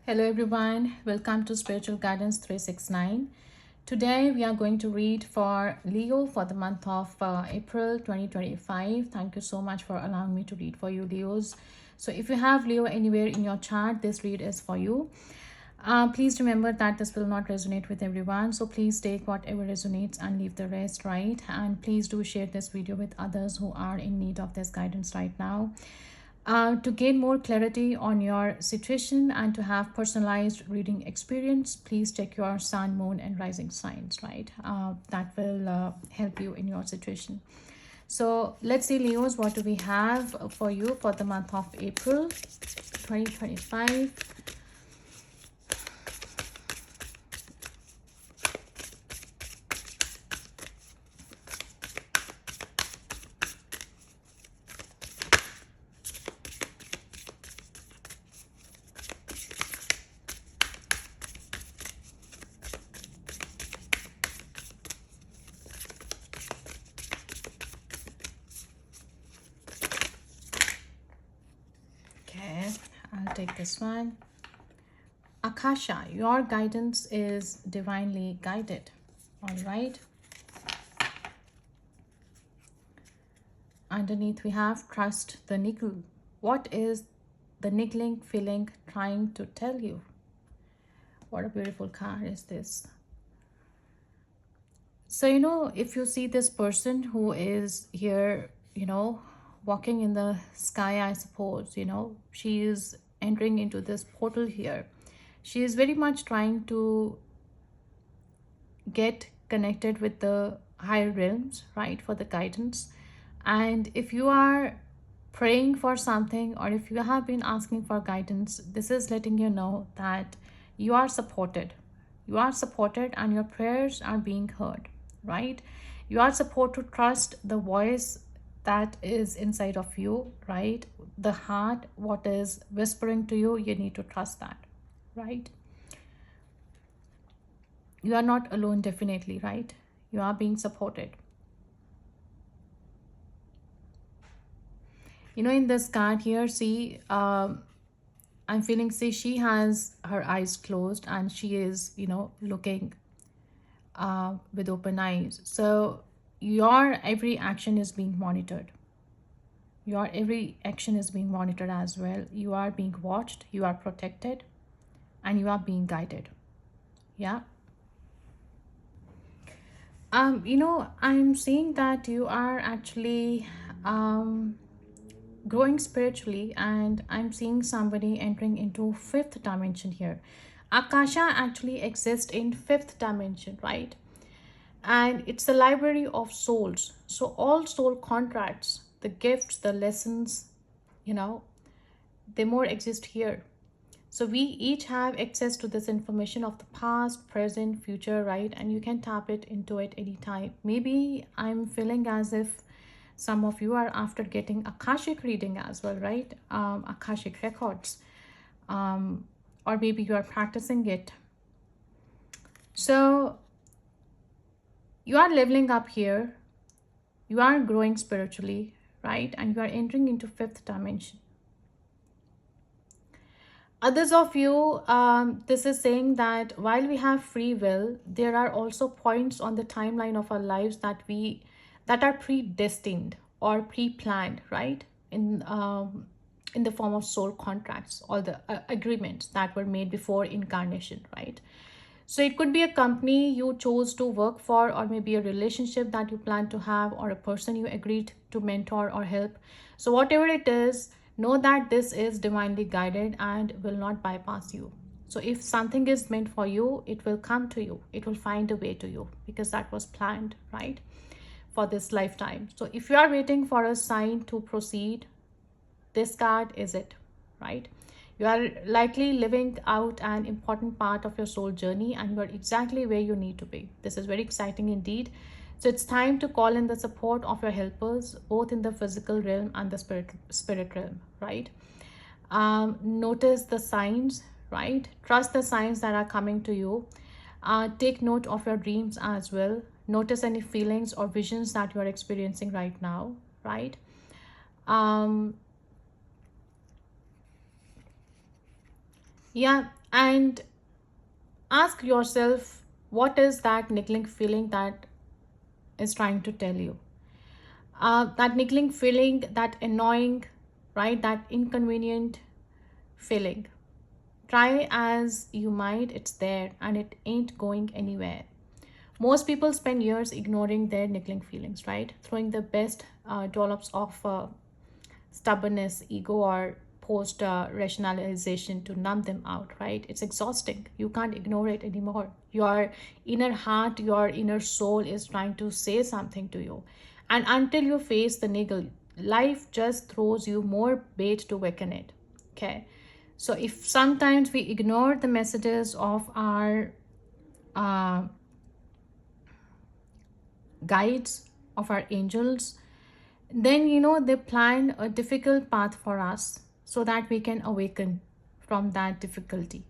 Hello everyone, welcome to Spiritual Guidance 369. Today we are going to read for Leo for the month of April 2025. Thank you so much for allowing me to read for you, Leos. So if you have Leo anywhere in your chart, this read is for you. Please remember that this will not resonate with everyone, so please take whatever resonates and leave the rest, right? And please do share this video with others who are in need of this guidance right now. To gain more clarity on your situation and to have personalized reading experience, please check your sun, moon, and rising signs, right? That will help you in your situation. So let's see, Leos, what do we have for you for the month of April 2025? Okay, I'll take this one. Akasha, your guidance is divinely guided. All right. Underneath we have trust the niggle. What is the niggling feeling trying to tell you? What a beautiful card is this. So, if you see this person who is here, walking in the sky, I suppose, she is entering into this portal here. She is very much trying to get connected with the higher realms, right, for the guidance. And if you are praying for something or if you have been asking for guidance, this is letting you know that you are supported. You are supported and your prayers are being heard, right? You are supposed to trust the voice that is inside of you, right? The heart, what is whispering to you, you need to trust that, right? You are not alone, definitely, right? You are being supported. In this card here, see, I'm feeling, see, she has her eyes closed and she is, looking with open eyes. So your every action is being monitored. Your every action is being monitored as well. You are being watched, you are protected, and you are being guided. Yeah. I'm seeing that you are actually growing spiritually, and I'm seeing somebody entering into fifth dimension here. Akasha actually exists in fifth dimension, right? And it's a library of souls. So all soul contracts, the gifts, the lessons, they more exist here. So we each have access to this information of the past, present, future, right? And you can tap it into it anytime. Maybe I'm feeling as if some of you are after getting Akashic reading as well, right? Akashic records. Or maybe you are practicing it. So you are leveling up here. You are growing spiritually, right? And you are entering into fifth dimension. Others of you, this is saying that while we have free will, there are also points on the timeline of our lives that are predestined or pre-planned, right? In the form of soul contracts or the agreements that were made before incarnation, right? So it could be a company you chose to work for, or maybe a relationship that you plan to have, or a person you agreed to mentor or help. So whatever it is, know that this is divinely guided and will not bypass you. So if something is meant for you, it will come to you. It will find a way to you because that was planned, right? For this lifetime. So if you are waiting for a sign to proceed, this card is it, right? You are likely living out an important part of your soul journey and you are exactly where you need to be. This is very exciting indeed. So it's time to call in the support of your helpers, both in the physical realm and the spirit realm, right? Notice the signs, right? Trust the signs that are coming to you. Take note of your dreams as well. Notice any feelings or visions that you are experiencing right now, right? Yeah, And ask yourself, what is that niggling feeling that is trying to tell you? That niggling feeling, that annoying, right? That inconvenient feeling. Try as you might, it's there and it ain't going anywhere. Most people spend years ignoring their niggling feelings, right? Throwing the best dollops of stubbornness, ego, or post rationalization to numb them out, right? It's exhausting. You can't ignore it anymore. Your inner heart, your inner soul is trying to say something to you. And until you face the niggle, life just throws you more bait to waken it. Okay. So if sometimes we ignore the messages of our uh, guides, of our angels, then they plan a difficult path for us so that we can awaken from that difficulty.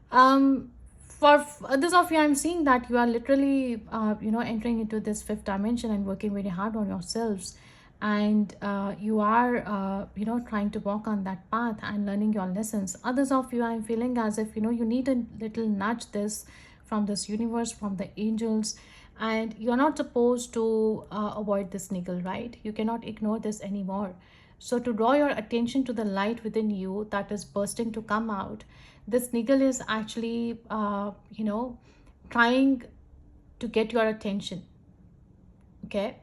For others of you, I'm seeing that you are literally entering into this fifth dimension and working very hard on yourselves, and you are trying to walk on that path and learning your lessons. Others of you, I'm feeling as if you need a little nudge this from this universe, from the angels, and you're not supposed to avoid this niggle, right? You cannot ignore this anymore. So to draw your attention to the light within you that is bursting to come out, this niggle is actually trying to get your attention. Okay.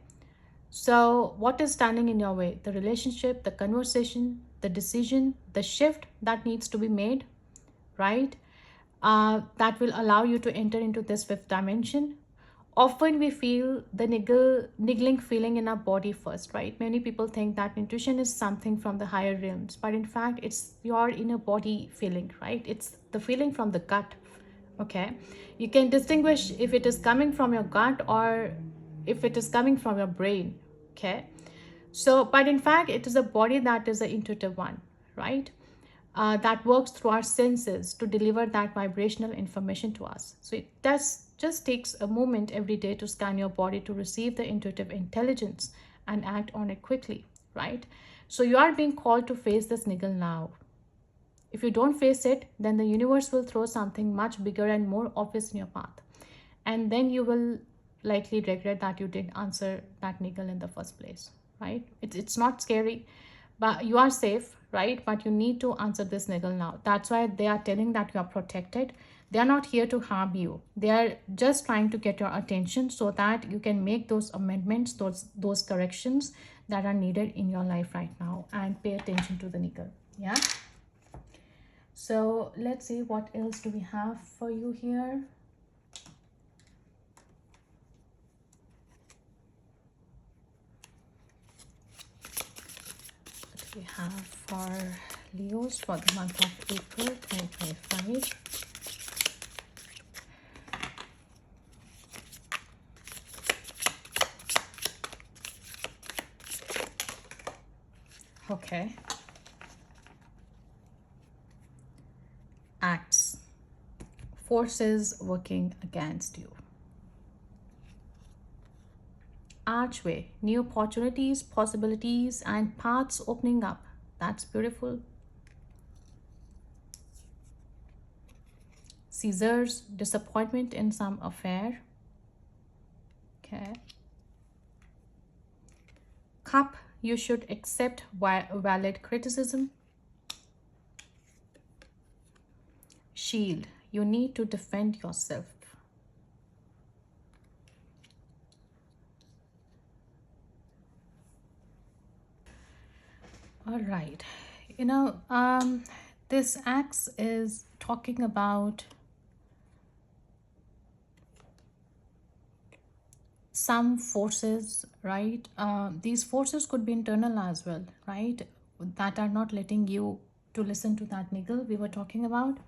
So what is standing in your way? The relationship, the conversation, the decision, the shift that needs to be made, right? That will allow you to enter into this fifth dimension. Often we feel the niggling feeling in our body first, right? Many people think that intuition is something from the higher realms, but in fact it's your inner body feeling, right? It's the feeling from the gut. Okay. You can distinguish if it is coming from your gut or if it is coming from your brain. Okay. So but in fact it is a body that is the intuitive one, right? That works through our senses to deliver that vibrational information to us. So it does just takes a moment every day to scan your body to receive the intuitive intelligence and act on it quickly, right? So you are being called to face this niggle now. If you don't face it, then the universe will throw something much bigger and more obvious in your path. And then you will likely regret that you didn't answer that niggle in the first place, right? It's not scary, but you are safe, right? But you need to answer this niggle now. That's why they are telling that you are protected. They are not here to harm you. They are just trying to get your attention so that you can make those amendments, those corrections that are needed in your life right now, and pay attention to the niggle. Yeah. So let's see what else do we have for you here. What do we have for Leos for the month of April 2025? Okay. Acts. Forces working against you. Archway. New opportunities, possibilities, and paths opening up. That's beautiful. Caesar's. Disappointment in some affair. Okay. Cup. You should accept valid criticism. Shield. You need to defend yourself. All right. This axe is talking about some forces, right? These forces could be internal as well, right? That are not letting you to listen to that niggle we were talking about.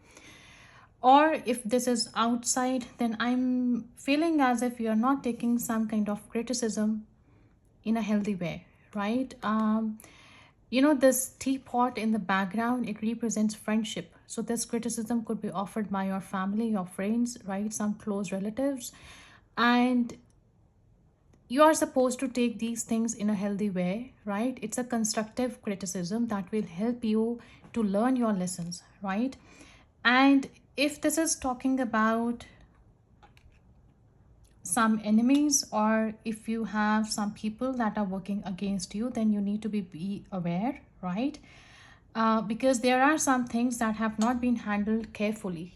Or if this is outside, then I'm feeling as if you're not taking some kind of criticism in a healthy way, right? This teapot in the background, it represents friendship. So this criticism could be offered by your family, your friends, right? Some close relatives. And you are supposed to take these things in a healthy way, right? It's a constructive criticism that will help you to learn your lessons, right? And if this is talking about some enemies, or if you have some people that are working against you, then you need to be aware, right? Because there are some things that have not been handled carefully.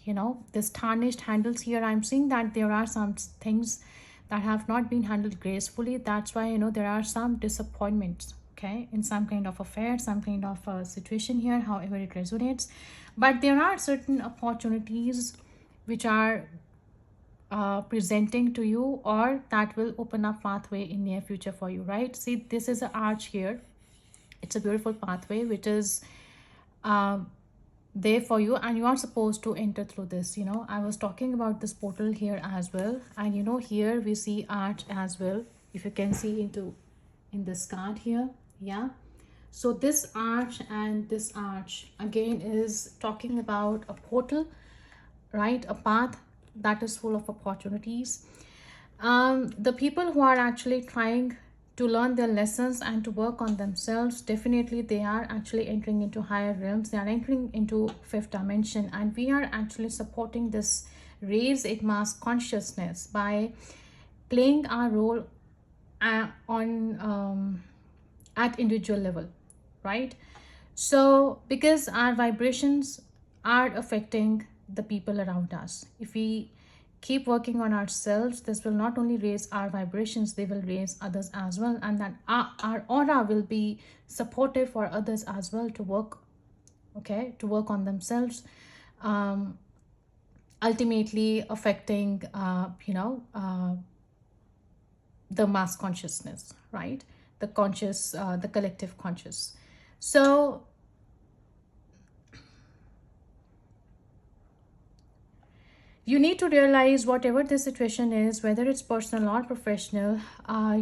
This tarnished handles here, I'm seeing that there are some things that have not been handled gracefully. That's why there are some disappointments, okay, in some kind of affair, some kind of situation here, however it resonates. But there are certain opportunities which are presenting to you, or that will open up pathway in near future for you, right? See, this is an arch here. It's a beautiful pathway which is um, there for you, and you are supposed to enter through this. I was talking about this portal here as well, and here we see arch as well, if you can see into in this card here. Yeah, so this arch and this arch again is talking about a portal, right? A path that is full of opportunities. The people who are actually trying to learn their lessons and to work on themselves, definitely they are actually entering into higher realms. They are entering into fifth dimension, and we are actually supporting this raise in mass consciousness by playing our role on at individual level, right? So because our vibrations are affecting the people around us, if we keep working on ourselves, this will not only raise our vibrations, they will raise others as well, and then our aura will be supportive for others as well to work, okay, to work on themselves, um, ultimately affecting the mass consciousness, right? The conscious, the collective conscious. So you need to realize whatever the situation is, whether it's personal or professional,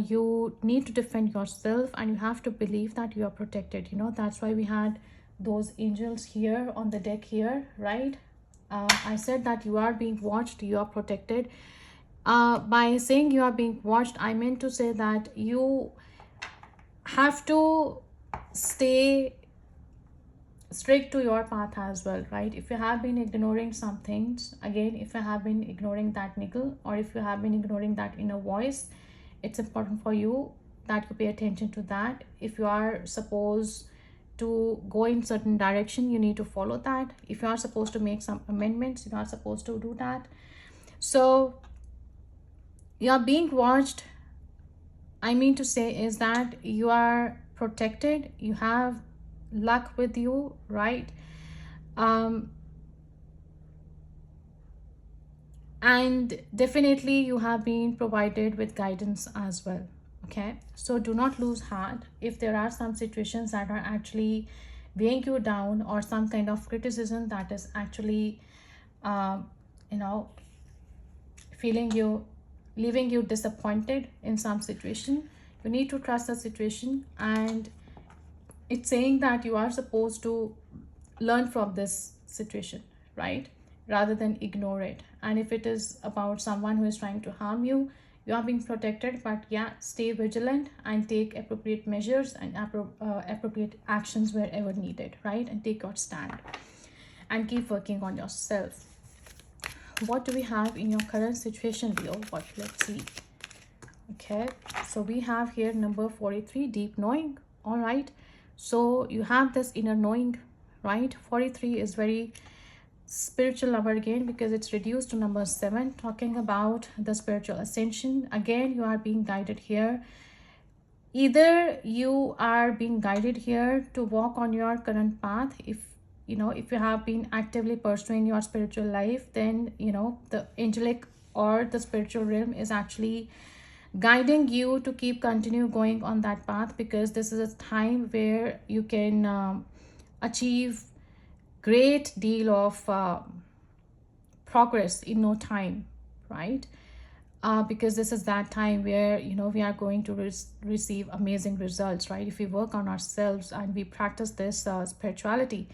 you need to defend yourself, and you have to believe that you are protected. That's why we had those angels here on the deck here, right? I said that you are being watched, you are protected. By saying you are being watched, I meant to say that you have to stay strict to your path as well, right? If you have been ignoring some things, again, if you have been ignoring that niggle, or if you have been ignoring that inner voice, it's important for you that you pay attention to that. If you are supposed to go in certain direction, you need to follow that. If you are supposed to make some amendments, you are supposed to do that. So you are being watched, I mean to say, is that you are protected, you have luck with you, right? And definitely you have been provided with guidance as well, okay? So do not lose heart if there are some situations that are actually weighing you down, or some kind of criticism that is actually um, you know feeling you, leaving you disappointed in some situation. You need to trust the situation, and it's saying that you are supposed to learn from this situation, right, rather than ignore it. And if it is about someone who is trying to harm you, you are being protected, but yeah, stay vigilant and take appropriate measures and appropriate actions wherever needed, right? And take your stand and keep working on yourself. What do we have in your current situation, Leo? What, let's see. Okay, so we have here number 43, deep knowing. All right, so you have this inner knowing, right? 43 is very spiritual number again, because it's reduced to number 7, talking about the spiritual ascension. Again, you are being guided here. Either you are being guided here to walk on your current path. If you have been actively pursuing your spiritual life, then the angelic or the spiritual realm is actually guiding you to continue going on that path, because this is a time where you can achieve great deal of progress in no time, right? Because this is that time where we are going to receive amazing results, right, if we work on ourselves and we practice this spirituality.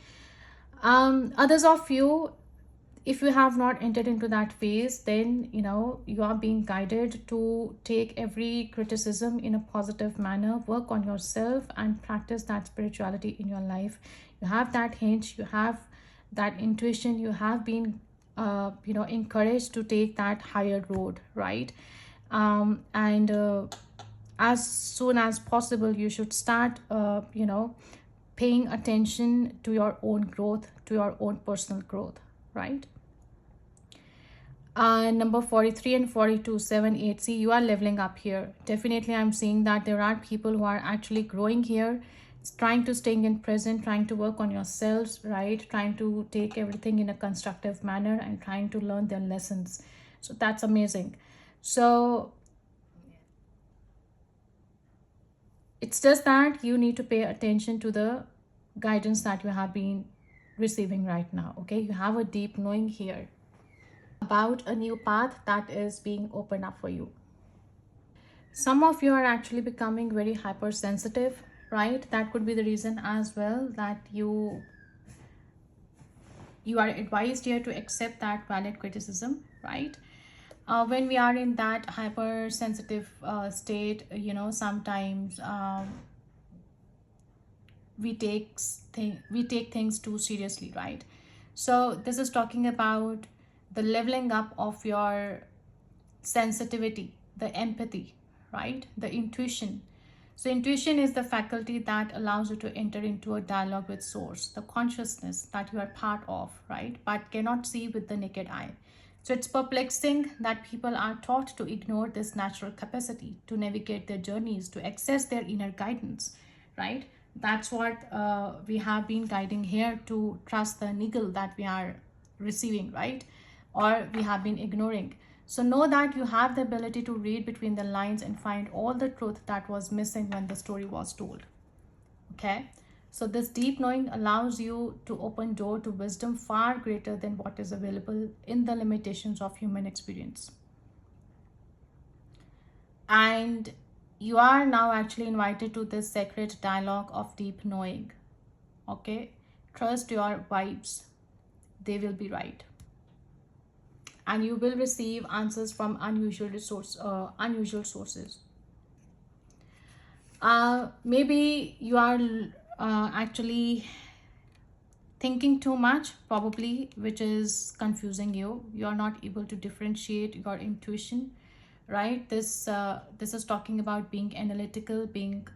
Others of you, if you have not entered into that phase, then you are being guided to take every criticism in a positive manner, work on yourself and practice that spirituality in your life. You have that hint, you have that intuition, you have been encouraged to take that higher road, right? And as soon as possible you should start paying attention to your own growth, to your own personal growth, right? Number 43 and 42, 7, 8. See, you are leveling up here. Definitely, I'm seeing that there are people who are actually growing here, trying to staying in present, trying to work on yourselves, right? Trying to take everything in a constructive manner and trying to learn their lessons. So that's amazing. So it's just that you need to pay attention to the guidance that you have been receiving right now. Okay, you have a deep knowing here about a new path that is being opened up for you. Some of you are actually becoming very hypersensitive, right? That could be the reason as well that you are advised here to accept that valid criticism, right? When we are in that hypersensitive state, sometimes we take things too seriously, right? So this is talking about the leveling up of your sensitivity, the empathy, right? The intuition. So intuition is the faculty that allows you to enter into a dialogue with source, the consciousness that you are part of, right? But cannot see with the naked eye. So it's perplexing that people are taught to ignore this natural capacity to navigate their journeys, to access their inner guidance, right? That's what we have been guiding here, to trust the niggle that we are receiving, right? Or we have been ignoring. So know that you have the ability to read between the lines and find all the truth that was missing when the story was told. Okay? So this deep knowing allows you to open door to wisdom far greater than what is available in the limitations of human experience. And you are now actually invited to this sacred dialogue of deep knowing. Okay? Trust your vibes. They will be right. And you will receive answers from unusual sources. Maybe you are actually thinking too much, probably, which is confusing you. You are not able to differentiate your intuition, right? This is talking about being analytical, being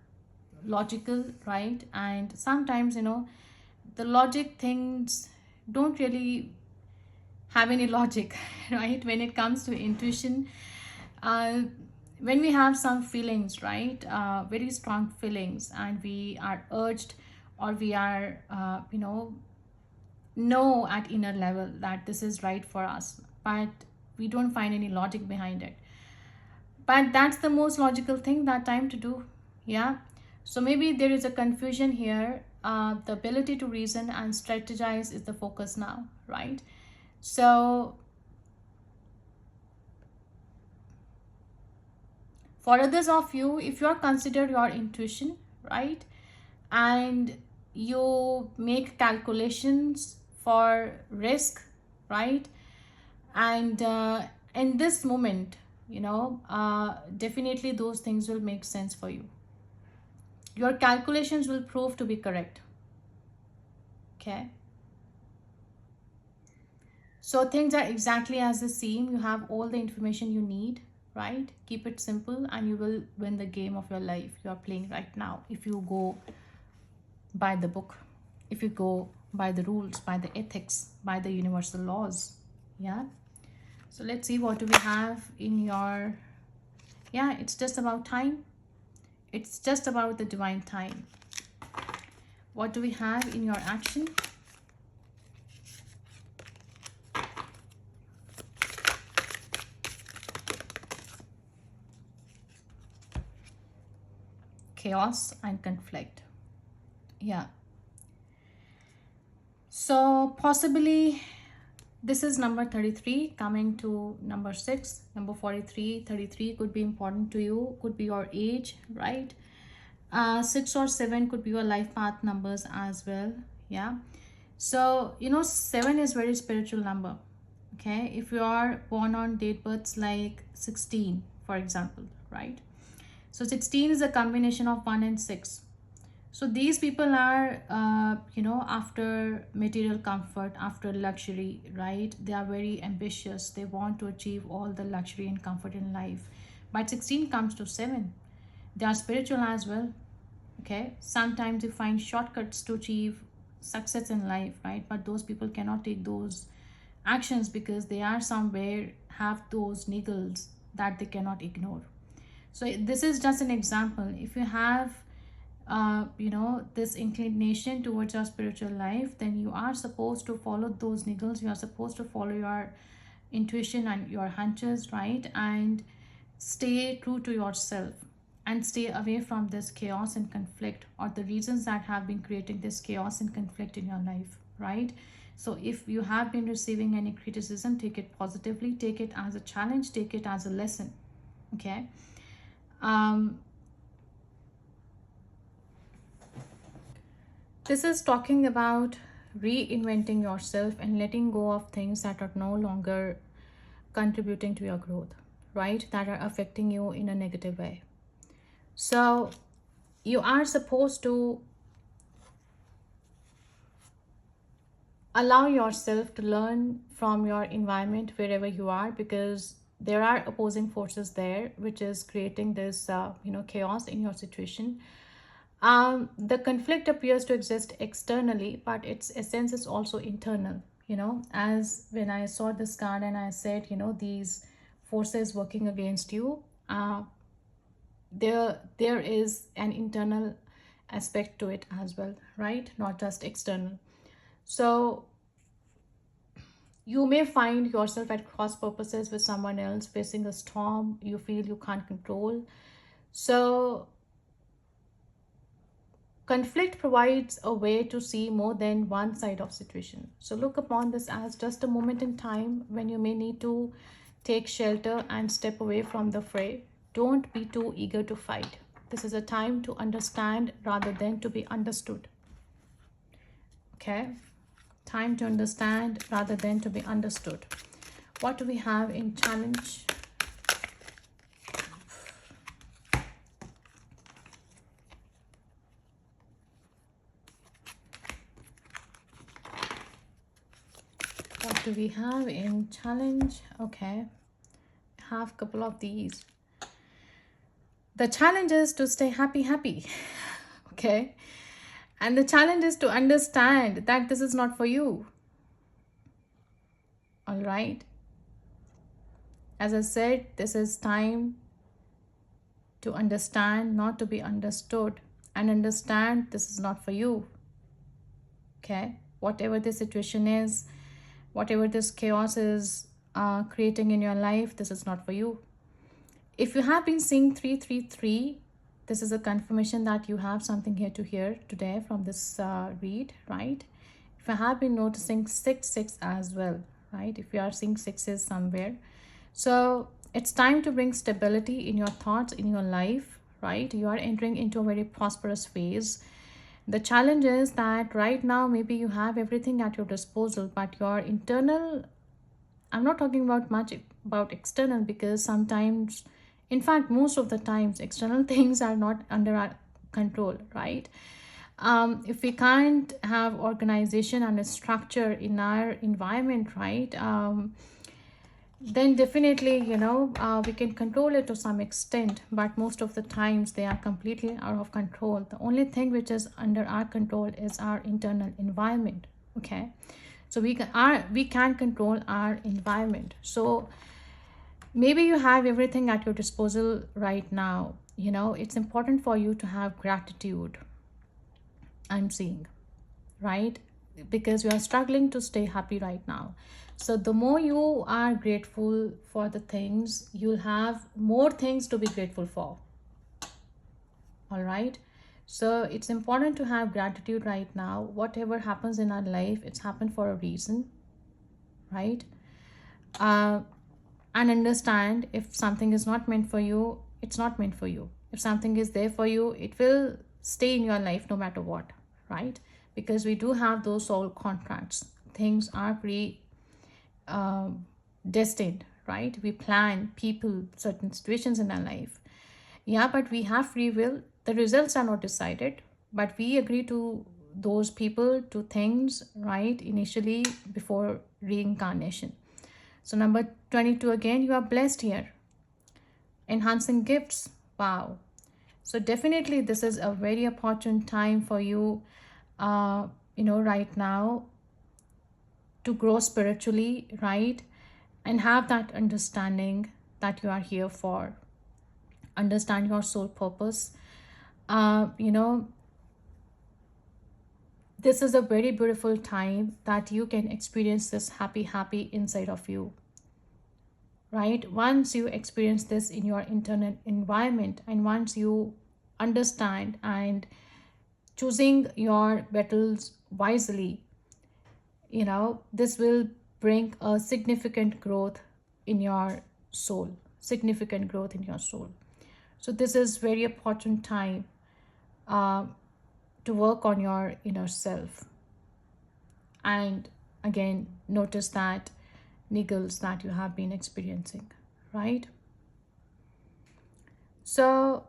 logical, right? And sometimes, the logic things don't really have any logic, right? When it comes to intuition, uh, when we have some feelings, right, very strong feelings, and we are urged, or we are know at inner level that this is right for us, but we don't find any logic behind it. But that's the most logical thing that time to do. Yeah. So maybe there is a confusion here. The ability to reason and strategize is the focus now, right? So for others of you, if you are consider your intuition, right, and you make calculations for risk, right, and in this moment, definitely those things will make sense for you. Your calculations will prove to be correct. Okay, so things are exactly as they seem. You have all the information you need, right? Keep it simple and you will win the game of your life you are playing right now, if you go by the book, if you go by the rules, by the ethics, by the universal laws. Yeah. So let's see, what do we have in your, yeah, it's just about time. It's just about the divine time. What do we have in your action? Chaos and conflict. Yeah. So possibly this is number 33 coming to number 6. Number 43, 33 could be important to you, could be your age, right? 6 or 7 could be your life path numbers as well. Yeah. So 7 is very spiritual number. Okay, if you are born on date births like 16, for example, right? So 16 is a combination of 1 and 6. So these people are, after material comfort, after luxury, right? They are very ambitious. They want to achieve all the luxury and comfort in life. But 16 comes to 7. They are spiritual as well. Okay. Sometimes you find shortcuts to achieve success in life, right? But those people cannot take those actions because they are somewhere have those niggles that they cannot ignore. So this is just an example. If you have this inclination towards your spiritual life, then you are supposed to follow those niggles. You are supposed to follow your intuition and your hunches, right? And stay true to yourself and stay away from this chaos and conflict, or the reasons that have been creating this chaos and conflict in your life, right? So if you have been receiving any criticism, take it positively, take it as a challenge, take it as a lesson. Okay. um This is talking about reinventing yourself and letting go of things that are no longer contributing to your growth, right? That are affecting you in a negative way. So you are supposed to allow yourself to learn from your environment wherever you are, because there are opposing forces there which is creating this chaos in your situation. The conflict appears to exist externally, but its essence is also internal. As when I saw this card and I said, these forces working against you, there is an internal aspect to it as well, right? Not just external. So you may find yourself at cross purposes with someone else, facing a storm you feel you can't control. So conflict provides a way to see more than one side of situation. So look upon this as just a moment in time when you may need to take shelter and step away from the fray. Don't be too eager to fight. This is a time to understand rather than to be understood. Okay? Time to understand rather than to be understood. What do we have in challenge? What do we have in challenge? Okay, have a couple of these. The challenge is to stay happy. Okay, and the challenge is to understand that this is not for you. All right, as I said, this is time to understand, not to be understood, and understand this is not for you. Okay, whatever the situation is, whatever this chaos is creating in your life, this is not for you. If you have been seeing 333, this is a confirmation that you have something here to hear today from this read, right? If you have been noticing 6 as well, right? If you are seeing sixes somewhere, so it's time to bring stability in your thoughts, in your life, right? You are entering into a very prosperous phase. The challenge is that right now maybe you have everything at your disposal, but your internal, I'm not talking about much about external, because sometimes, in fact most of the times, external things are not under our control, right? If we can't have organization and a structure in our environment, right, then definitely we can control it to some extent, but most of the times they are completely out of control. The only thing which is under our control is our internal environment. Okay, so we can control our environment. So maybe you have everything at your disposal right now. It's important for you to have gratitude, I'm seeing, right? Because you are struggling to stay happy right now. So the more you are grateful for the things, you'll have more things to be grateful for. All right. So it's important to have gratitude right now. Whatever happens in our life, it's happened for a reason, right? uh, and understand, if something is not meant for you, it's not meant for you. If something is there for you, it will stay in your life no matter what, right? Because we do have those soul contracts. Things are pre destined, right? We plan people, certain situations in our life. Yeah, but we have free will. The results are not decided. but we agree to those people, to things, right, initially before reincarnation. So number 22, again, you are blessed here. Enhancing gifts. Wow. So definitely this is a very opportune time for you, right now, to grow spiritually, right? And have that understanding that you are here for. Understand your soul purpose. Uh, you know, this is a very beautiful time that you can experience this happy inside of you, right? Once you experience this in your internal environment, and once you understand and choosing your battles wisely, this will bring a significant growth in your soul, significant growth in your soul. So this is very important time uh, to work on your inner self. And again, notice that niggles that you have been experiencing, right? So,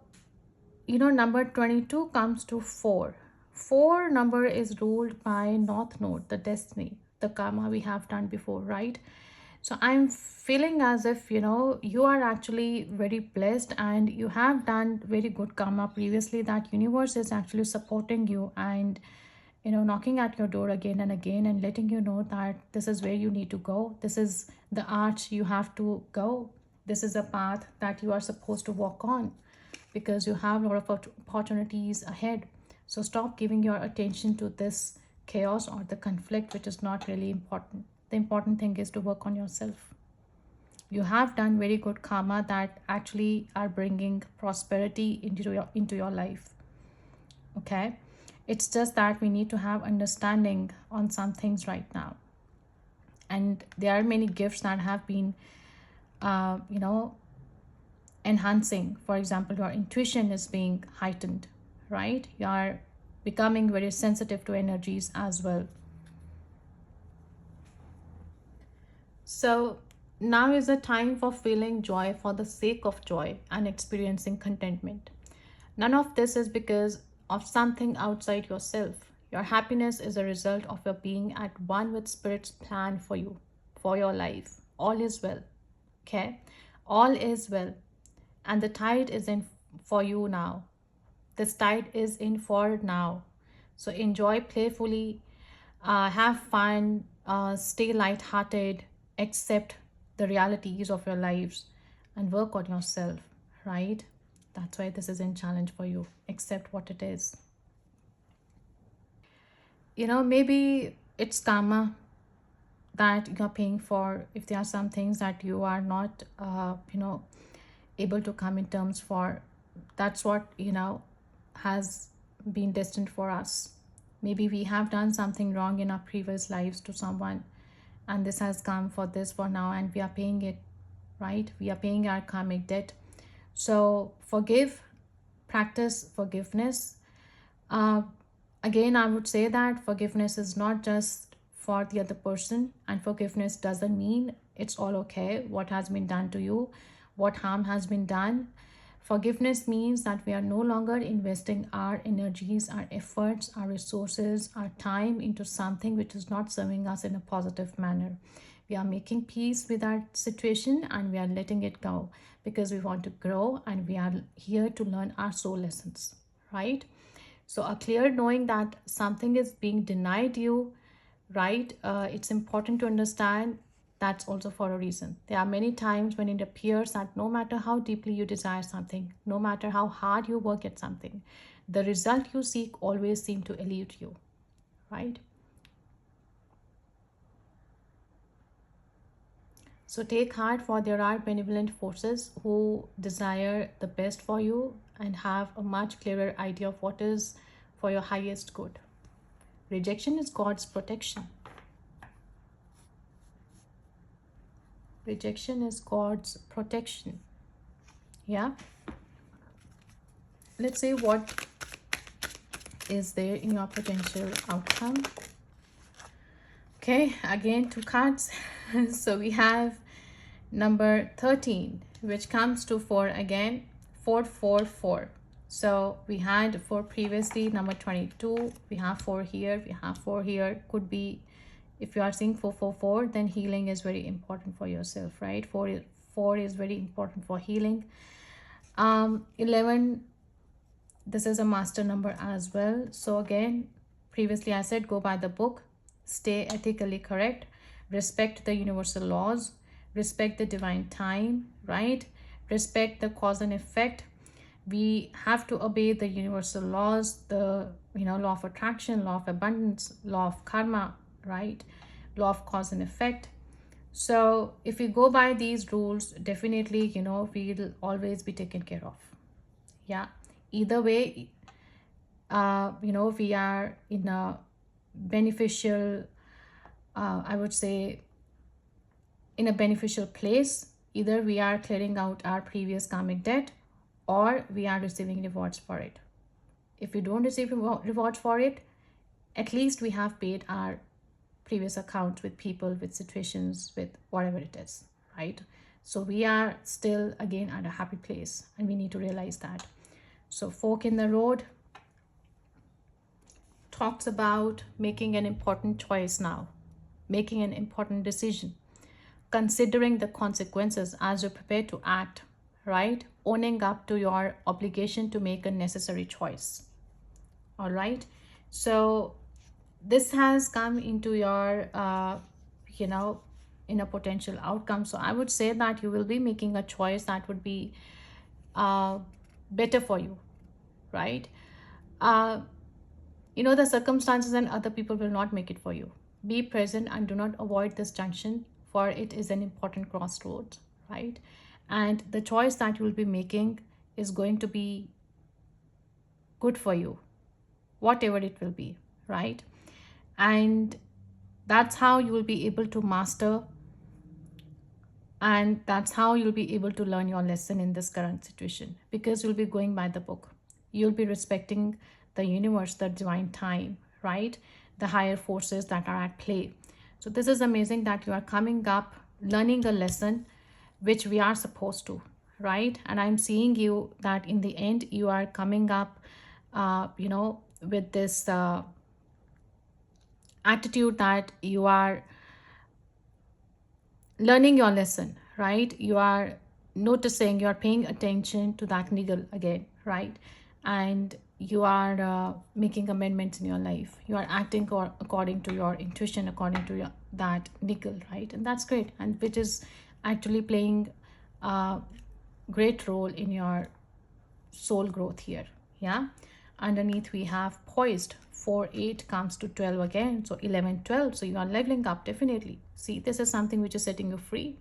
number 22 comes to 4. 4 number is ruled by North Node, the destiny, the karma we have done before, right? So I'm feeling as if, you are actually very blessed and you have done very good karma previously, that universe is actually supporting you and, knocking at your door again and again and letting you know that this is where you need to go. This is the arch you have to go. This is a path that you are supposed to walk on, because you have a lot of opportunities ahead. So stop giving your attention to this chaos or the conflict, which is not really important. The important thing is to work on yourself. You have done very good karma that actually are bringing prosperity into your life. Okay, it's just that we need to have understanding on some things right now, and there are many gifts that have been uh, you know enhancing. For example, your intuition is being heightened, right? You are becoming very sensitive to energies as well. So now is the time for feeling joy for the sake of joy and experiencing contentment. None of this is because of something outside yourself. Your happiness is a result of your being at one with Spirit's plan for you, for your life. All is well. Okay? All is well. And the tide is in for you now. This tide is in for now. So enjoy playfully, have fun, stay lighthearted, accept the realities of your lives, and work on yourself, right? That's why this is a challenge for you. Accept what it is. Maybe it's karma that you're paying for. If there are some things that you are not, able to come in terms for, that's what, has been destined for us. Maybe we have done something wrong in our previous lives to someone, and this has come for this for now, and we are paying it, right? We are paying our karmic debt. So forgive, practice forgiveness. uh, Again, I would say that forgiveness is not just for the other person, and forgiveness doesn't mean it's all okay what has been done to you, what harm has been done. Forgiveness means that we are no longer investing our energies, our efforts, our resources, our time into something which is not serving us in a positive manner. We are making peace with our situation and we are letting it go, because we want to grow and we are here to learn our soul lessons, right? So a clear knowing that something is being denied you, right? It's important to understand that's also for a reason. There are many times when it appears that no matter how deeply you desire something, no matter how hard you work at something, the result you seek always seem to elude you, right? So take heart, for there are benevolent forces who desire the best for you and have a much clearer idea of what is for your highest good. Rejection is God's protection. Rejection is God's protection. Yeah. Let's see what is there in your potential outcome. Okay, again, 2 cards. So we have number 13, which comes to 4 again, 444. So we had for previously number 22, we have 4 here, we have 4 here. Could be, if you are seeing 444, then healing is very important for yourself, right? 4 is very important for healing. 11, this is a master number as well. So again, previously I said go by the book, stay ethically correct, respect the universal laws, respect the divine time, right? Respect the cause and effect. We have to obey the universal laws, the law of attraction, law of abundance, law of karma, right? Law of cause and effect. So if we go by these rules, definitely we'll always be taken care of. Yeah, either way, we are in a beneficial, I would say, in a beneficial place. Either we are clearing out our previous karmic debt, or we are receiving rewards for it. If we don't receive rewards for it, at least we have paid our previous accounts with people, with situations, with whatever it is, right? So we are still again at a happy place, and we need to realize that. So fork in the road talks about making an important choice now, making an important decision, considering the consequences as you prepare to act, right? Owning up to your obligation to make a necessary choice. All right. So this has come into your, you know, in a potential outcome. So I would say that you will be making a choice that would be uh, better for you, right? Uh, the circumstances and other people will not make it for you. Be present and do not avoid this junction, for it is an important crossroads, right? And the choice that you will be making is going to be good for you, whatever it will be, right? And that's how you will be able to master, and that's how you'll be able to learn your lesson in this current situation, because you'll be going by the book. You'll be respecting the universe, the divine time, right? The higher forces that are at play. So this is amazing that you are coming up learning a lesson which we are supposed to, right? And I'm seeing you that in the end you are coming up with this attitude that you are learning your lesson, right? You are noticing, you are paying attention to that niggle again, right? And you are making amendments in your life. You are acting according to your intuition, according to that niggle, right? And that's great, and which is actually playing a great role in your soul growth here. Yeah, underneath we have poised. 4 8 comes to 12 again, so 11 12. So you are leveling up, definitely. See, this is something which is setting you free,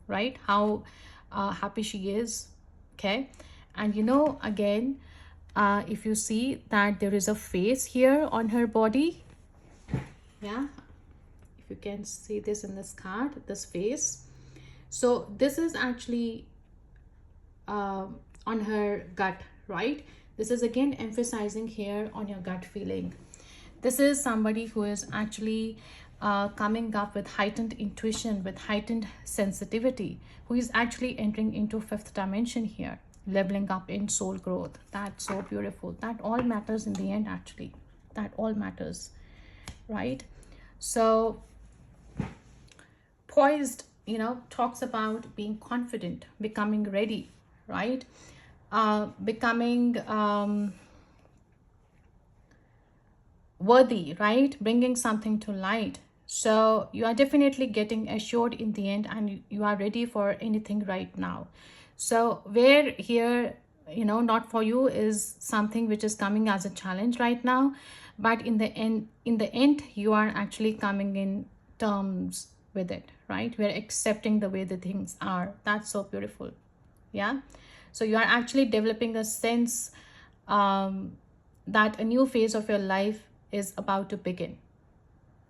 right? How happy she is. Okay. And again, if you see that there is a face here on her body, yeah, if you can see this in this card, this face. So this is actually on her gut, right? This is again emphasizing here on your gut feeling. This is somebody who is actually coming up with heightened intuition, with heightened sensitivity, who is actually entering into fifth dimension here, leveling up in soul growth. That's so beautiful. That all matters in the end, actually. That all matters, right? So poised, talks about being confident, becoming ready, right? Becoming worthy, right? Bringing something to light. So you are definitely getting assured in the end, and you are ready for anything right now. So where here, not for you is something which is coming as a challenge right now, but in the end you are actually coming in terms with it, right? We're accepting the way the things are. That's so beautiful. Yeah. So you are actually developing a sense that a new phase of your life is about to begin,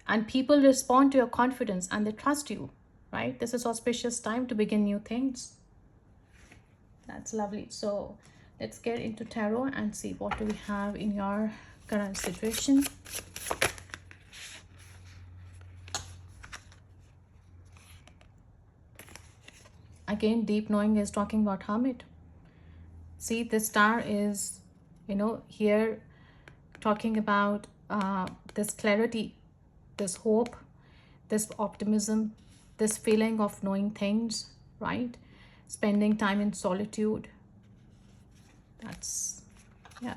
and people respond to your confidence and they trust you, right? This is auspicious time to begin new things. That's lovely. So let's get into tarot and see what do we have in your current situation. Again, deep knowing is talking about hermit. See, this star is here talking about this clarity, this hope, this optimism, this feeling of knowing things, right? Spending time in solitude. That's, yeah,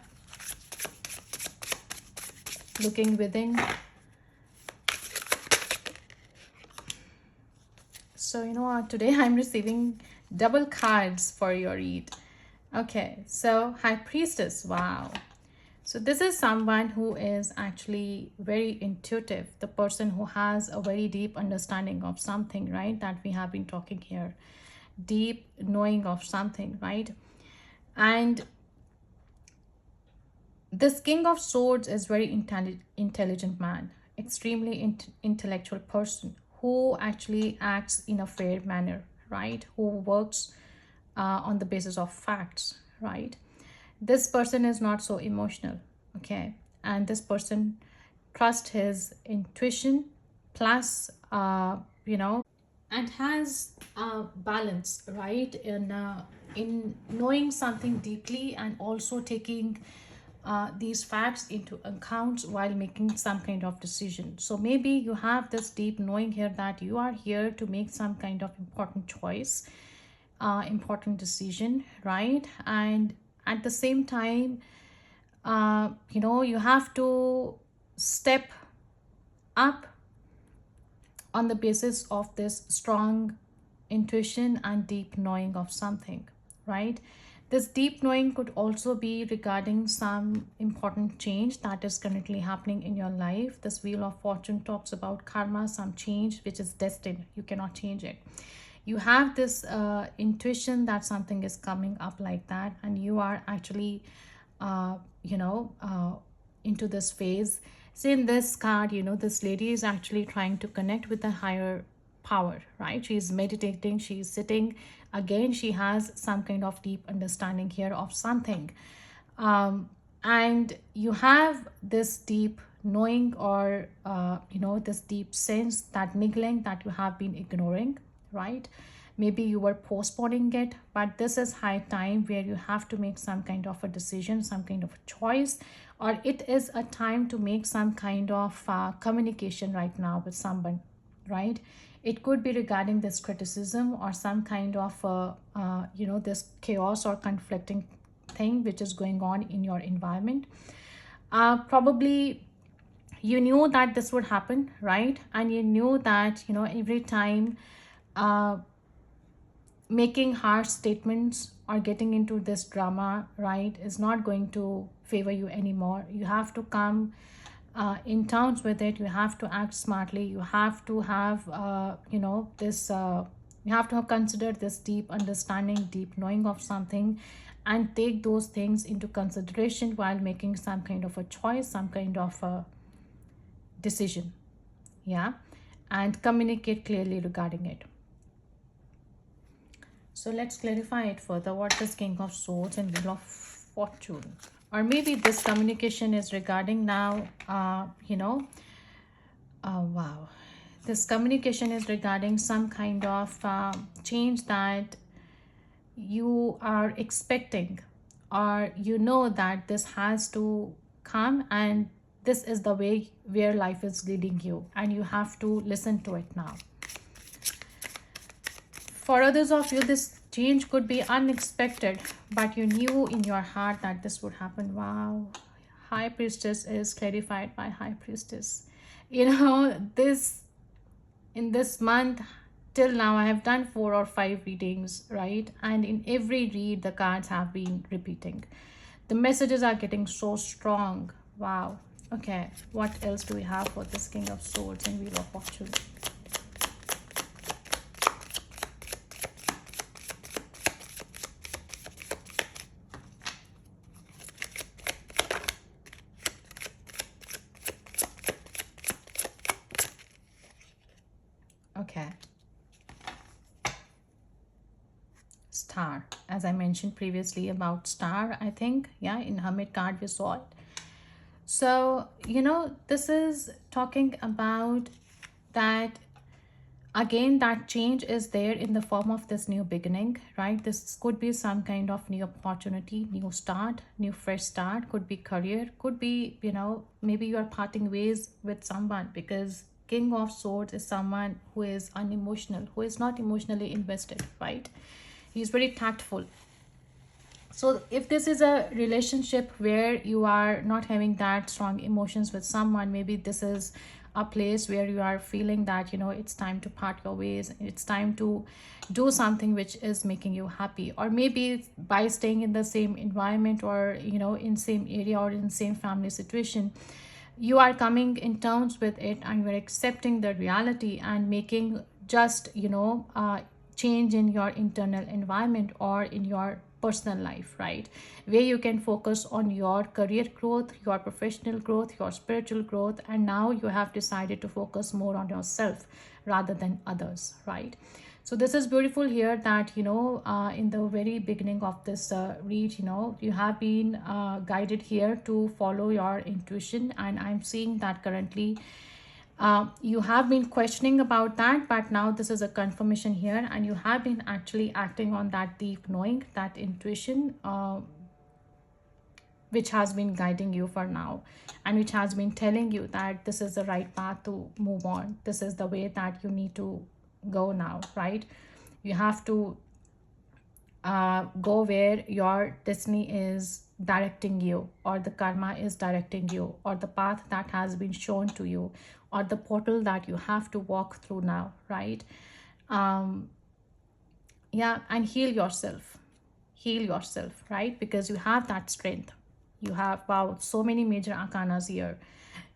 looking within. So, today I'm receiving double cards for your read. Okay, so High Priestess, wow. So this is someone who is actually very intuitive, the person who has a very deep understanding of something, right? That we have been talking here. Deep knowing of something, right? And this King of Swords is very intelligent man, extremely intellectual person who actually acts in a fair manner, right? Who works on the basis of facts, right? This person is not so emotional, okay? And this person trusts his intuition plus, and has balance, right? In knowing something deeply and also taking these facts into account while making some kind of decision. So maybe you have this deep knowing here that you are here to make some kind of important choice, important decision, right? And at the same time, you have to step up on the basis of this strong intuition and deep knowing of something, right? This deep knowing could also be regarding some important change that is currently happening in your life. This Wheel of Fortune talks about karma, some change which is destined. You cannot change it. You have this intuition that something is coming up like that, and you are actually, uh, you know, uh, into this phase. See, in this card, this lady is actually trying to connect with the higher power, right? She's meditating, she's sitting. Again, she has some kind of deep understanding here of something. And you have this deep knowing, or this deep sense, that niggling that you have been ignoring, right? Maybe you were postponing it, but this is high time where you have to make some kind of a decision, some kind of a choice, or it is a time to make some kind of communication right now with someone, right? It could be regarding this criticism or some kind of this chaos or conflicting thing which is going on in your environment. Probably you knew that this would happen, right? And you knew that every time uh, making harsh statements or getting into this drama, right, is not going to favor you anymore. You have to come in terms with it. You have to act smartly. You have to have this you have to have considered this deep understanding, deep knowing of something, and take those things into consideration while making some kind of a choice, some kind of a decision. Yeah. And communicate clearly regarding it. So let's clarify it further. What is King of Swords and Wheel of Fortune? Or maybe this communication is regarding now, wow. This communication is regarding some kind of change that you are expecting, or that this has to come, and this is the way where life is leading you, and you have to listen to it now. For others of you, this change could be unexpected, but you knew in your heart that this would happen. Wow. High Priestess is clarified by High Priestess. This in this month till now, I have done 4 or 5 readings, right? And in every read, the cards have been repeating. The messages are getting so strong. Wow. Okay, what else do we have for this King of Swords and Wheel of Fortune? Okay. Star. As I mentioned previously about star, I think, yeah, in Hermit card we saw it. So, this is talking about that Again, that change is there in the form of this new beginning, right? This could be some kind of new opportunity, new start, new fresh start. Could be career, could be, maybe you are parting ways with someone, because King of Swords is someone who is unemotional, who is not emotionally invested, right? He's very tactful. So if this is a relationship where you are not having that strong emotions with someone, maybe this is a place where you are feeling that, it's time to part your ways, it's time to do something which is making you happy. Or maybe by staying in the same environment, or in same area, or in same family situation, you are coming in terms with it, and you're accepting the reality, and making just change in your internal environment, or in your personal life, right? Where you can focus on your career growth, your professional growth, your spiritual growth, and now you have decided to focus more on yourself rather than others, right? So this is beautiful here, that in the very beginning of this read, you have been guided here to follow your intuition. And I'm seeing that currently you have been questioning about that, but now this is a confirmation here, and you have been actually acting on that deep knowing, that intuition, which has been guiding you for now, and which has been telling you that this is the right path to move on. This is the way that you need to go now, right? You have to go where your destiny is directing you, or the karma is directing you, or the path that has been shown to you, or the portal that you have to walk through now, right? um yeah, and heal yourself, right? Because you have that strength. You have, wow, so many major arcanas here: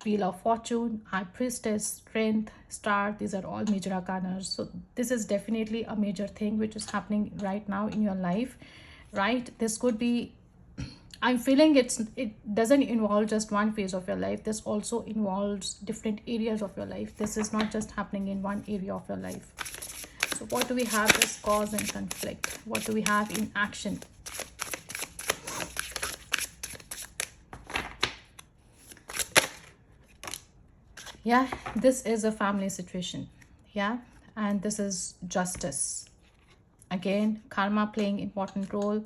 wheel of fortune, high priestess, strength, star. These are all major arcanas. So this is definitely a major thing which is happening right now in your life, right? This could be, I'm feeling it doesn't involve just one phase of your life. This also involves different areas of your life. This is not just happening in one area of your life. So what do we have as cause and conflict? What do we have in action? Yeah, this is a family situation. Yeah, and this is justice. Again, karma playing important role.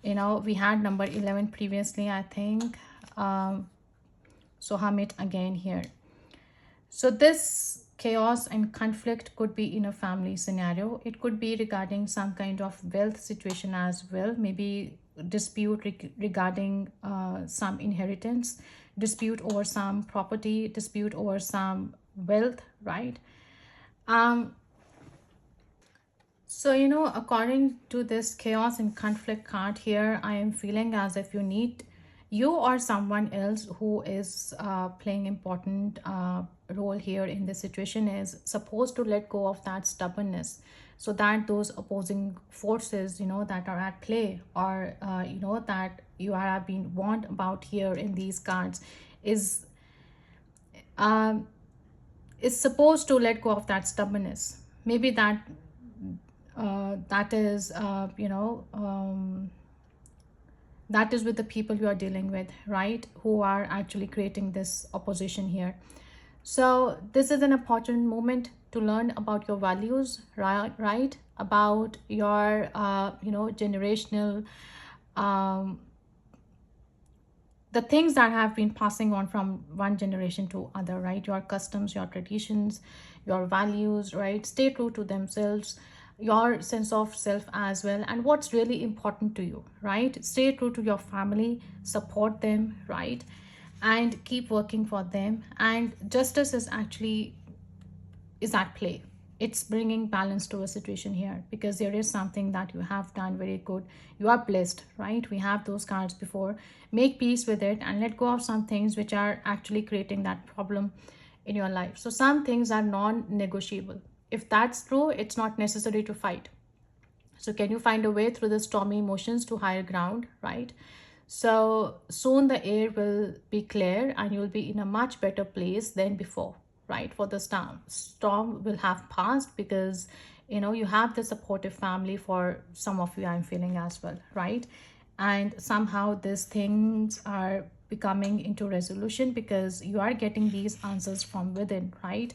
We had number 11 previously, I think. So Hamid again here. So this chaos and conflict could be in a family scenario. It could be regarding some kind of wealth situation as well. Maybe dispute regarding some inheritance, dispute over some property, dispute over some wealth, right? Um, so, according to this chaos and conflict card here, I am feeling as if you or someone else who is playing important role here in this situation is supposed to let go of that stubbornness, so that those opposing forces, that are at play, or, that you are being warned about here in these cards, is um, is supposed to let go of that stubbornness. Maybe that is that is with the people you are dealing with, right? Who are actually creating this opposition here. So this is an important moment to learn about your values, right? About your generational, um, the things that have been passing on from one generation to other, right? Your customs, your traditions, your values, right? Stay true to themselves, your sense of self as well, and what's really important to you, right? Stay true to your family, support them, right? And keep working for them. And justice is at play. It's bringing balance to a situation here, because there is something that you have done very good. You are blessed, right? We have those cards before. Make peace with it and let go of some things which are actually creating that problem in your life. So some things are non-negotiable. If that's true, it's not necessary to fight. So can you find a way through the stormy emotions to higher ground, right? So soon the air will be clear, and you'll be in a much better place than before, right? For the storm will have passed, because you have the supportive family. For some of you, I'm feeling as well, right? And somehow these things are becoming into resolution, because you are getting these answers from within, right?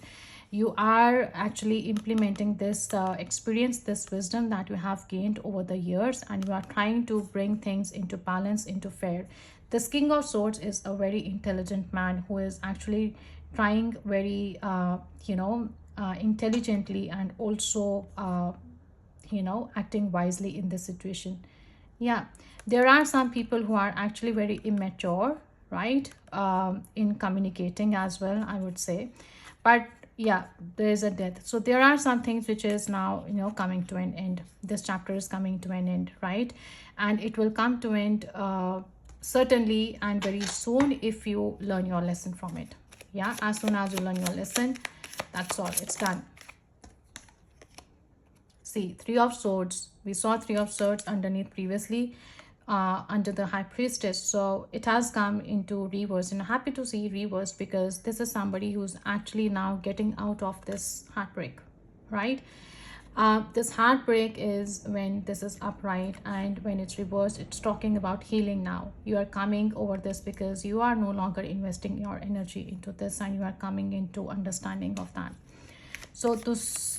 You are actually implementing this experience, this wisdom that you have gained over the years, and you are trying to bring things into balance, into fair. This King of Swords is a very intelligent man who is actually trying very intelligently, and also acting wisely in this situation. Yeah, there are some people who are actually very immature, right? In communicating as well, I would say. But yeah, there is a death. So there are some things which is now, coming to an end. This chapter is coming to an end, right? And it will come to end certainly and very soon if you learn your lesson from it. Yeah, as soon as you learn your lesson, that's all. It's done. See, Three of Swords. We saw Three of Swords underneath previously, under the High Priestess. So it has come into reverse, and I'm happy to see reverse because this is somebody who's actually now getting out of this heartbreak, right? This heartbreak is when this is upright, and when it's reversed, it's talking about healing now. You are coming over this because you are no longer investing your energy into this, and you are coming into understanding of that. So this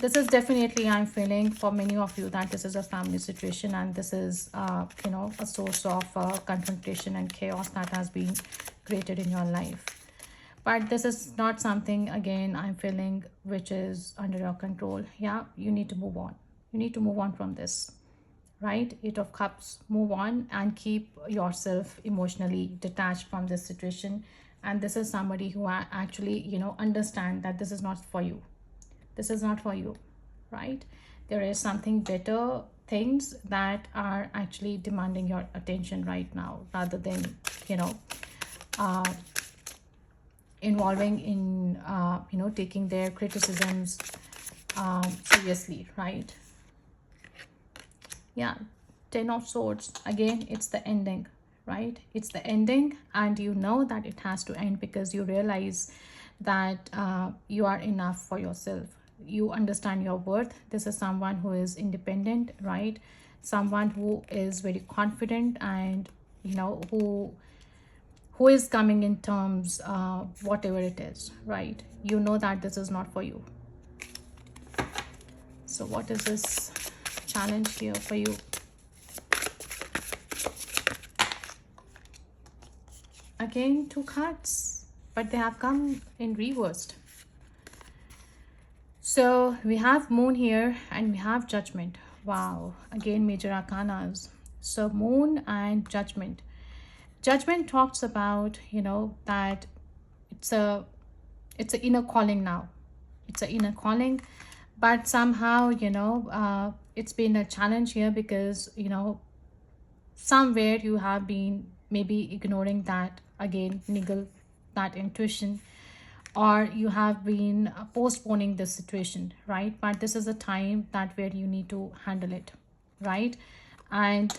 this is definitely, I'm feeling for many of you that this is a family situation, and this is a source of confrontation and chaos that has been created in your life. But this is not something, again, I'm feeling, which is under your control. Yeah, you need to move on. You need to move on from this, right? Eight of Cups. Move on and keep yourself emotionally detached from this situation. And this is somebody who actually understand that this is not for you. This is not for you, right? There is something better, things that are actually demanding your attention right now, rather than uh, involving in taking their criticisms seriously, right? Yeah, Ten of Swords. Again, it's the ending, right? It's the ending, and you know that it has to end because you realize that you are enough for yourself. You understand your worth. This is someone who is independent, right? Someone who is very confident, and who is coming in terms, whatever it is, right? You know that this is not for you. So what is this challenge here for you? Again, two cards, but they have come in reversed. So we have Moon here, and we have Judgment. Wow, again major arcanas. So Moon and Judgment. Judgment talks about that it's a inner calling now. It's an inner calling, but somehow it's been a challenge here because somewhere you have been maybe ignoring that, again, niggle, that intuition, or you have been postponing this situation, right? But this is a time that where you need to handle it, right? And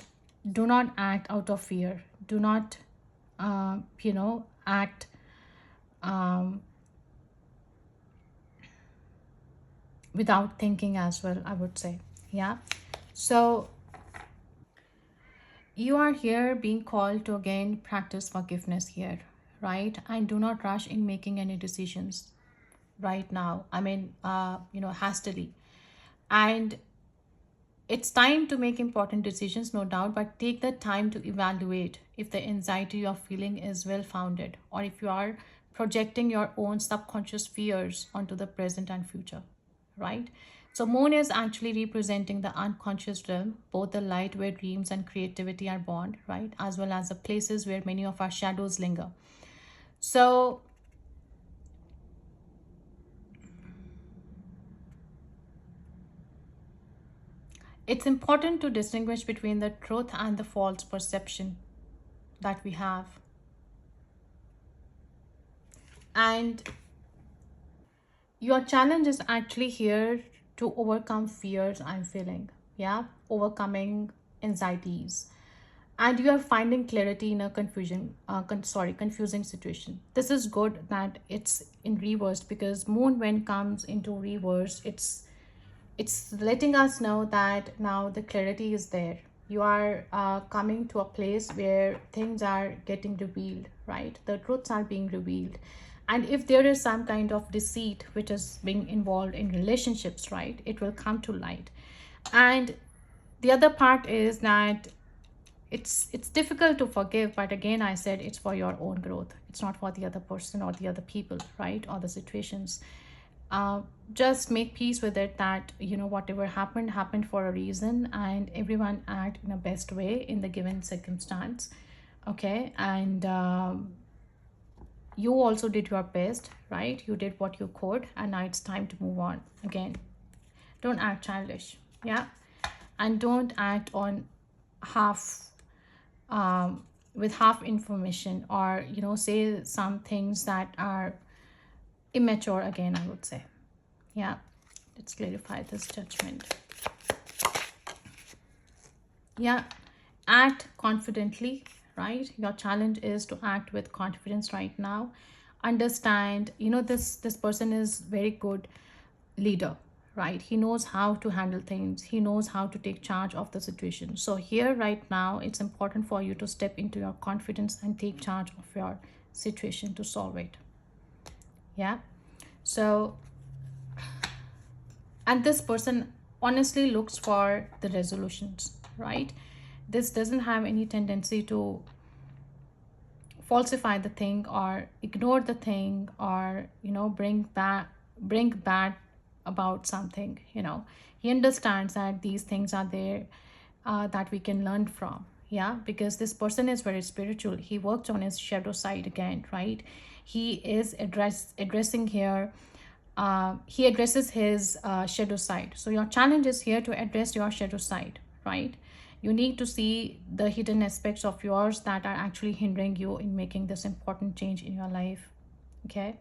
do not act out of fear. Do not act without thinking as well, I would say. Yeah, so you are here being called to again practice forgiveness here, right? And do not rush in making any decisions right now. I mean, hastily. And it's time to make important decisions, no doubt, but take the time to evaluate if the anxiety you're feeling is well founded, or if you are projecting your own subconscious fears onto the present and future, right? So, Moon is actually representing the unconscious realm, both the light where dreams and creativity are born, right, as well as the places where many of our shadows linger. So, it's important to distinguish between the truth and the false perception that we have. And your challenge is actually here to overcome fears, I'm feeling. Yeah, overcoming anxieties. And you are finding clarity in a confusing situation. This is good that it's in reverse, because Moon, when comes into reverse, it's letting us know that now the clarity is there. You are coming to a place where things are getting revealed, right? The truths are being revealed, And if there is some kind of deceit which is being involved in relationships, right, it will come to light. And the other part is that it's difficult to forgive, but again, I said it's for your own growth. It's not for the other person or the other people, right, or the situations. uh, just make peace with it, that whatever happened happened for a reason, and everyone act in a best way in the given circumstance. Okay, and you also did your best, right? You did what you could, and now it's time to move on again. Don't act childish. Yeah. And don't act on half, with half information, or say some things that are immature again, I would say. Yeah, let's clarify this judgment. Yeah, act confidently, right? Your challenge is to act with confidence right now. Understand, this person is very good leader, right? He knows how to handle things, he knows how to take charge of the situation. So here right now, it's important for you to step into your confidence and take charge of your situation to solve it. Yeah. So, and this person honestly looks for the resolutions, right? This doesn't have any tendency to falsify the thing or ignore the thing, or bring bad about something. He understands that these things are there, that we can learn from. Yeah, because this person is very spiritual. He works on his shadow side again, right? He is addressing here, he addresses his shadow side. So your challenge is here to address your shadow side, right? You need to see the hidden aspects of yours that are actually hindering you in making this important change in your life. Okay,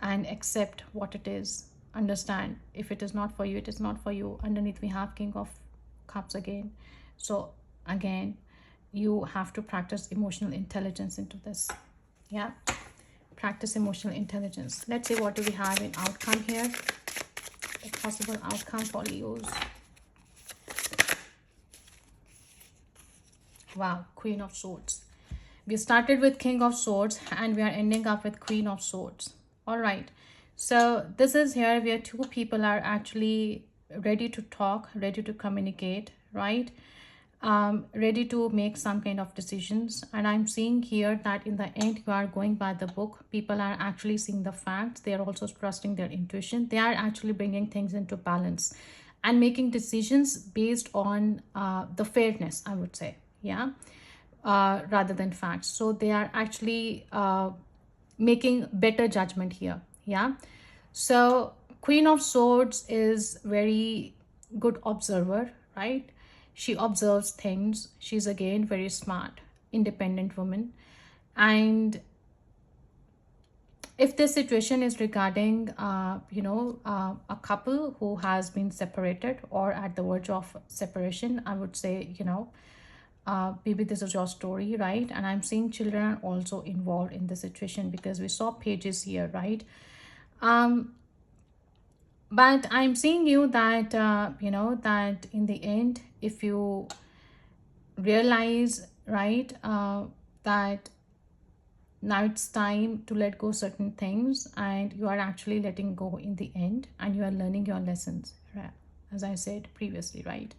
and accept what it is. Understand, if it is not for you, it is not for you. Underneath we have King of Cups again. So again, you have to practice emotional intelligence into this. Yeah, practice emotional intelligence. Let's see, what do we have in outcome here? The possible outcome for Leos. Wow, Queen of Swords. We started with King of Swords and we are ending up with Queen of Swords. All right, so this is here where two people are actually ready to talk, ready to communicate, right? Ready to make some kind of decisions. And I'm seeing here that in the end, you are going by the book. People are actually seeing the facts. They are also trusting their intuition. They are actually bringing things into balance and making decisions based on the fairness, I would say. Yeah, rather than facts. So they are actually making better judgment here. Yeah. So Queen of Swords is very good observer, right? She observes things. She's again very smart, independent woman. And if this situation is regarding a couple who has been separated or at the verge of separation, I would say, maybe this is your story, right? And I'm seeing children are also involved in the situation, because we saw pages here, right? But I'm seeing you that that in the end, if you realize, right, that now it's time to let go certain things, and you are actually letting go in the end, and you are learning your lessons, right? As I said previously, right?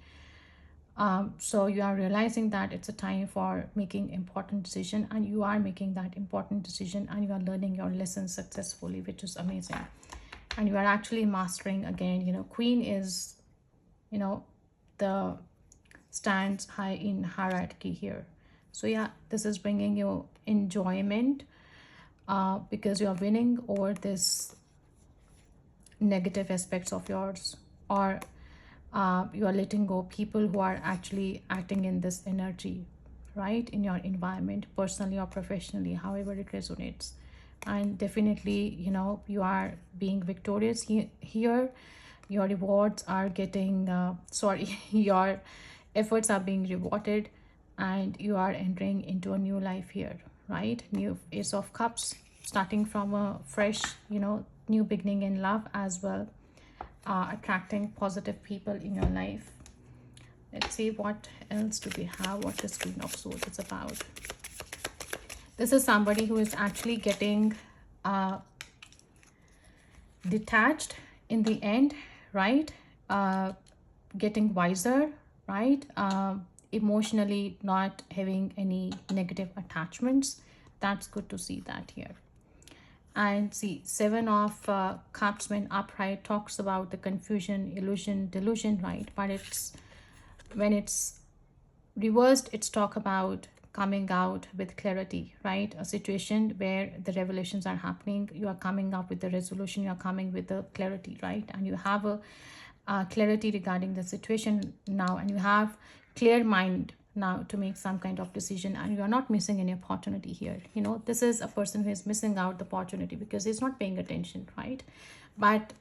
So you are realizing that it's a time for making important decision, and you are making that important decision, and you are learning your lessons successfully, which is amazing. And you are actually mastering again. Queen is, the stands high in hierarchy here. So yeah, this is bringing you enjoyment, because you are winning over this negative aspects of yours, or you are letting go people who are actually acting in this energy, right, in your environment, personally or professionally, however it resonates. And definitely, you are being victorious here. Your rewards are getting sorry, your efforts are being rewarded, and you are entering into a new life here, right? New Ace of Cups, starting from a fresh, new beginning in love as well, attracting positive people in your life. Let's see, what else do we have, what this Queen of Swords is about. This is somebody who is actually getting detached in the end, right? Getting wiser, right? Emotionally not having any negative attachments. That's good to see that here. And see, seven of cups when upright talks about the confusion, illusion, delusion, right? But it's when it's reversed, it's talk about coming out with clarity, right? A situation where the revelations are happening, you are coming up with the resolution, you are coming with the clarity, right? And you have a clarity regarding the situation now, and you have clear mind now to make some kind of decision, and you are not missing any opportunity here. You know, this is a person who is missing out the opportunity because he's not paying attention, right? But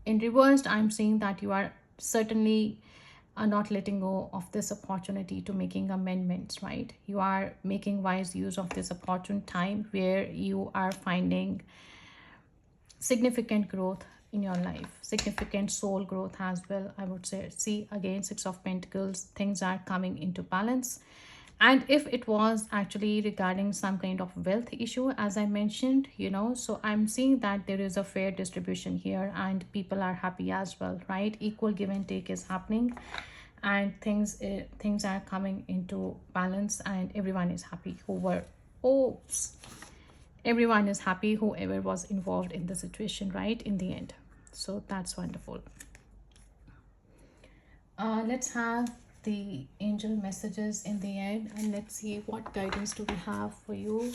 in reversed, I'm seeing that you are certainly not letting go of this opportunity to making amendments, right? You are making wise use of this opportune time where you are finding significant growth in your life, significant soul growth as well, I would say. See, again, Six of Pentacles, things are coming into balance. And if it was actually regarding some kind of wealth issue, as I mentioned, you know, so I'm seeing that there is a fair distribution here and people are happy as well, right? Equal give and take is happening, and things are coming into balance, and everyone is happy who were, oops, everyone is happy whoever was involved in the situation, right, in the end. So that's wonderful. Let's have the angel messages in the end, and let's see what guidance do we have for you.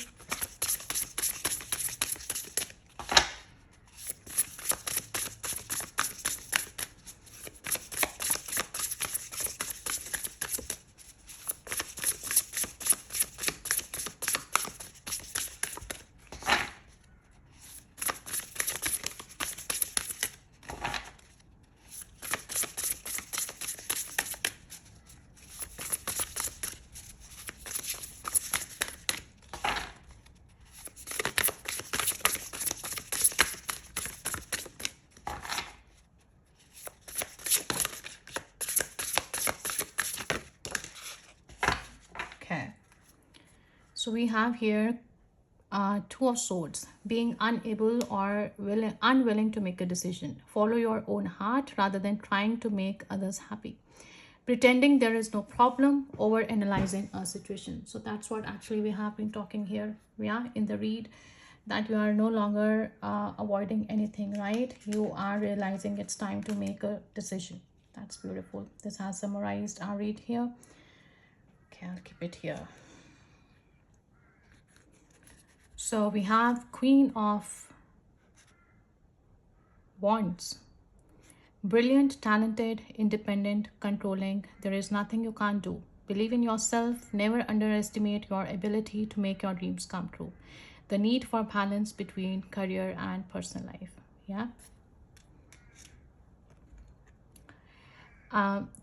Okay, so we have here Two of Swords, being unable or unwilling to make a decision. Follow your own heart rather than trying to make others happy. Pretending there is no problem, over analyzing a situation. So that's what actually we have been talking here, yeah, in the read, that you are no longer avoiding anything, right? You are realizing it's time to make a decision. That's beautiful. This has summarized our read here. Okay, I'll keep it here. So we have Queen of Wands. Brilliant, talented, independent, controlling. There is nothing you can't do. Believe in yourself. Never underestimate your ability to make your dreams come true. The need for balance between career and personal life. Yeah.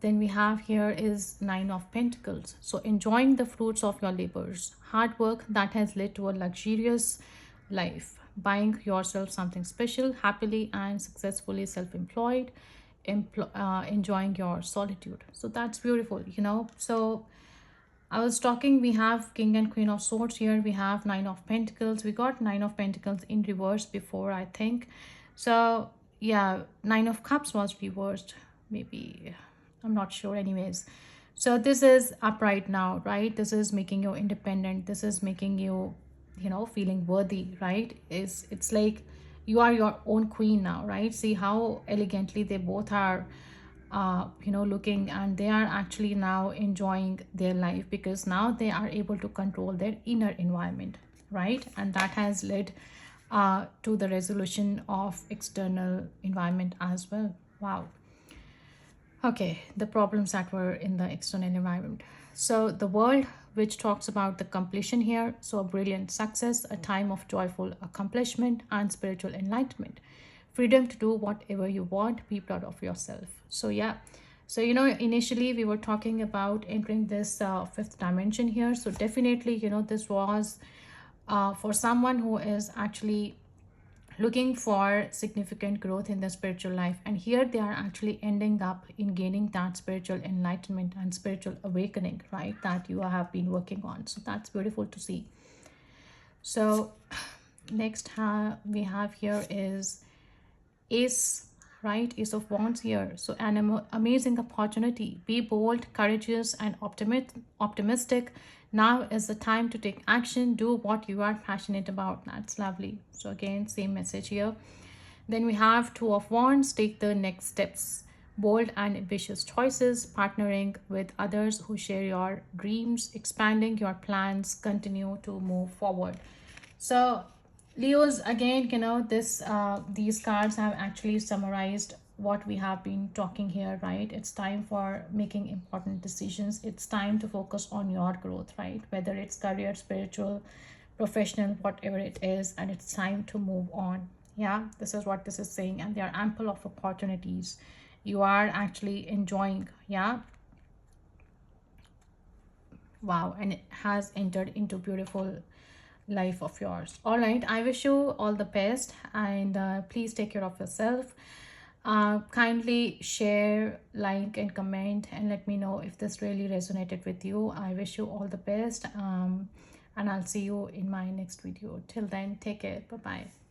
Then we have here is Nine of Pentacles. So enjoying the fruits of your labors, hard work that has led to a luxurious life, buying yourself something special, happily and successfully self-employed, enjoying your solitude. So that's beautiful, you know. So I was talking, we have King and Queen of Swords here. We have Nine of Pentacles. We got Nine of Pentacles in reverse before, I think. So yeah, Nine of Cups was reversed. Maybe, I'm not sure. Anyways, so this is upright now, right? This is making you independent. This is making you, you know, feeling worthy, right? It's like you are your own queen now, right? See how elegantly they both are you know, looking, and they are actually now enjoying their life because now they are able to control their inner environment, right? And that has led to the resolution of external environment as well. Wow. Okay, the problems that were in the external environment. So the world, which talks about the completion here, so a brilliant success, a time of joyful accomplishment and spiritual enlightenment, freedom to do whatever you want, be proud of yourself. So yeah, so you know, initially we were talking about entering this fifth dimension here. So definitely, you know, this was for someone who is actually looking for significant growth in the spiritual life, and here they are actually ending up in gaining that spiritual enlightenment and spiritual awakening, right, that you have been working on. So that's beautiful to see. So Next we have here is Ace, right? Ace of Wands here. So an amazing opportunity. Be bold, courageous, and optimistic. Now is the time to take action. Do what you are passionate about. That's lovely. So again, same message here. Then we have Two of Wands. Take the next steps. Bold and ambitious choices, partnering with others who share your dreams, expanding your plans, continue to move forward. So Leos, again, this these cards have actually summarized what we have been talking here, right? It's time for making important decisions. It's time to focus on your growth, right? Whether it's career, spiritual, professional, whatever it is, and it's time to move on. Yeah, this is what this is saying, and there are ample of opportunities you are actually enjoying. Yeah, wow, and it has entered into beautiful life of yours. All right, I wish you all the best, and please take care of yourself. Kindly share, like, and comment, and let me know if this really resonated with you. I wish you all the best, and I'll see you in my next video. Till then, take care. Bye bye.